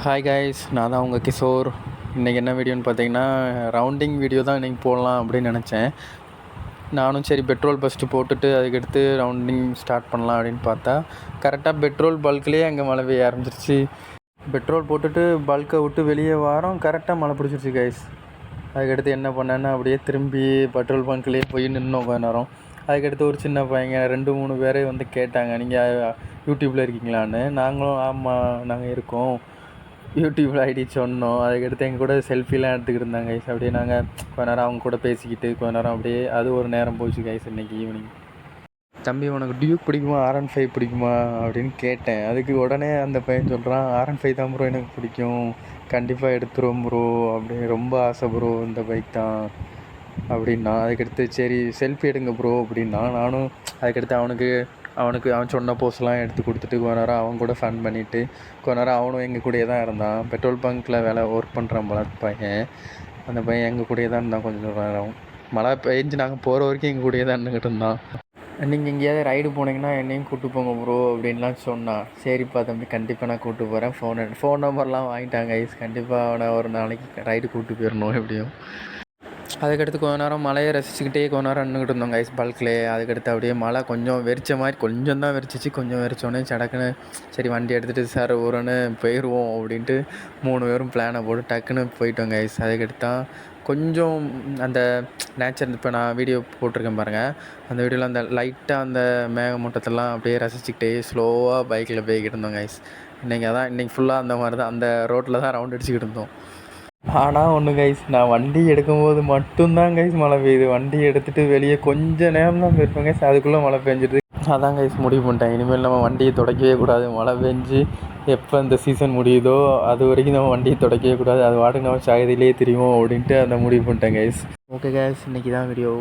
Hi guys, நான் தான் உங்கள் கிஷோர். இன்றைக்கி என்ன வீடியோன்னு பார்த்தீங்கன்னா, ரவுண்டிங் வீடியோ தான் இன்றைக்கி போடலாம் அப்படின்னு நினச்சேன். நானும் சரி பெட்ரோல் ஃபஸ்ட்டு போட்டுட்டு அதுக்கடுத்து ரவுண்டிங் ஸ்டார்ட் பண்ணலாம் அப்படின்னு பார்த்தா, கரெக்டாக பெட்ரோல் பல்க்லேயே அங்கே மழை பெய்ய ஆரம்பிச்சிருச்சு. பெட்ரோல் போட்டுட்டு பல்க்கை விட்டு வெளியே வாரோம், கரெக்டாக மழை பிடிச்சிருச்சு கைஸ். அதுக்கடுத்து என்ன பண்ணேன்னா அப்படியே திரும்பி பெட்ரோல் பங்க்லேயே போய் நின்னோம் கொஞ்ச நேரம். அதுக்கடுத்து ஒரு சின்ன பையங்க 2-3 பேர் வந்து கேட்டாங்க, நீங்கள் யூடியூப்பில் இருக்கீங்களான்னு. நாங்களும் ஆமாம் நாங்கள் இருக்கோம், யூடியூப்பில் ஐடி சொன்னோம். அதுக்கடுத்து எங்கள் கூட செல்ஃபிலாம் எடுத்துக்கிட்டு இருந்தாங்க கைஸ். அப்படியே நாங்கள் கொஞ்ச நேரம் அவங்க கூட பேசிக்கிட்டு கொஞ்ச நேரம் அப்படியே அது ஒரு நேரம் போச்சு கைஸ். இன்றைக்கி ஈவினிங் தம்பி உனக்கு டியூக் பிடிக்குமா R15 பிடிக்குமா அப்படின்னு கேட்டேன். அதுக்கு உடனே அந்த பையன் சொல்கிறான், R15 தான் ப்ரோ எனக்கு பிடிக்கும், கண்டிப்பாக எடுத்துருவோம் ப்ரோ, அப்படி ரொம்ப ஆசை ப்ரோ இந்த பைக் தான் அப்படின்னா. அதுக்கடுத்து சரி செல்ஃபி எடுங்க ப்ரோ அப்படின்னா. நானும் அதுக்கடுத்து அவன் சொன்ன போஸ்லாம் எடுத்து கொடுத்துட்டு கொஞ்ச நேரம் அவன் கூட ஃபன் பண்ணிவிட்டு கொஞ்ச நேரம் அவனும் எங்கள் கூடயே தான் இருந்தான். பெட்ரோல் பங்க்கில் ஒர்க் பண்ணுறான் போல பையன். அந்த பையன் எங்கள் கூடயே தான் இருந்தான் கொஞ்சம் நேரம். மழை பெஞ்சு நாங்கள் போகிற வரைக்கும் எங்கள் கூடயே தான் இருந்துக்கிட்டு இருந்தான். நீங்கள் எங்கேயாவது ரைடு போனீங்கன்னா என்னையும் கூப்பிட்டு போங்க ப்ரோ அப்படின்லாம் சொன்னான். சரிப்பா தம்பி, கண்டிப்பாக நான் கூப்பிட்டு போகிறேன். ஃபோன் நம்பர்லாம் வாங்கிட்டாங்க ஐஸ். கண்டிப்பாக அவனை ஒரு நாளைக்கு ரைடு கூப்பிட்டு போயிடணும் எப்படியும். அதுக்கடுத்து கொஞ்ச நேரம் மழையை ரசிச்சுக்கிட்டே கொஞ்ச நேரம் நின்றுக்கிட்டு இருந்தோம் ஐஸ் பல்க்லேயே. அதுக்கடுத்து அப்படியே மழை கொஞ்சம் வெறிச்ச மாதிரி கொஞ்சம் தான் வெறிச்சிச்சு. கொஞ்சம் வெறிச்சோடனே சடக்குன்னு சரி வண்டி எடுத்துகிட்டு சார் ஒருன்னு போயிடுவோம் அப்படின்ட்டு 3 பேரும் பிளானை போட்டு டக்குன்னு போயிட்டோங்க ஐஸ். அதுக்கடுத்து தான் கொஞ்சம் அந்த நேச்சர், இப்போ நான் வீடியோ போட்டிருக்கேன் பாருங்கள், அந்த வீடியோவில் அந்த லைட்டாக அந்த மேகமூட்டத்தெல்லாம் அப்படியே ரசிச்சுக்கிட்டே ஸ்லோவாக பைக்கில் போய்கிட்டு இருந்தோம் ஐஸ். இன்றைக்கி ஃபுல்லாக அந்த மாதிரி தான் அந்த ரோட்டில் தான் ரவுண்ட் அடிச்சுக்கிட்டு இருந்தோம். ஆனால் ஒன்று கைஸ், நான் வண்டி எடுக்கும்போது மட்டும்தான் கைஸ் மழை பெய்யுது. வண்டி எடுத்துகிட்டு வெளியே கொஞ்சம் நேரம் தான் போயிருப்பேன் கைஸ், அதுக்குள்ளே மழை பெஞ்சிடுது. அதான் கைஸ் முடிவு பண்ணிட்டேன், இனிமேல் நம்ம வண்டியை துடைக்கவே கூடாது. மழை பெஞ்சு எப்போ இந்த சீசன் முடியுதோ அது வரைக்கும் நம்ம வண்டியை துடைக்கவே கூடாது, அது வாட்டுக்கு நம்ம சாகதியிலே தெரியும் அப்படின்ட்டு அந்த முடிவு பண்ணிட்டேன் கைஸ். ஓகே கைஸ், இன்றைக்கி தான் வீடியோ.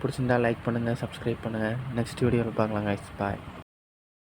பிடிச்சிருந்தா லைக் பண்ணுங்கள், சப்ஸ்கிரைப் பண்ணுங்கள். நெக்ஸ்ட் வீடியோவில் பார்க்கலாம் கைஸ். பாய்.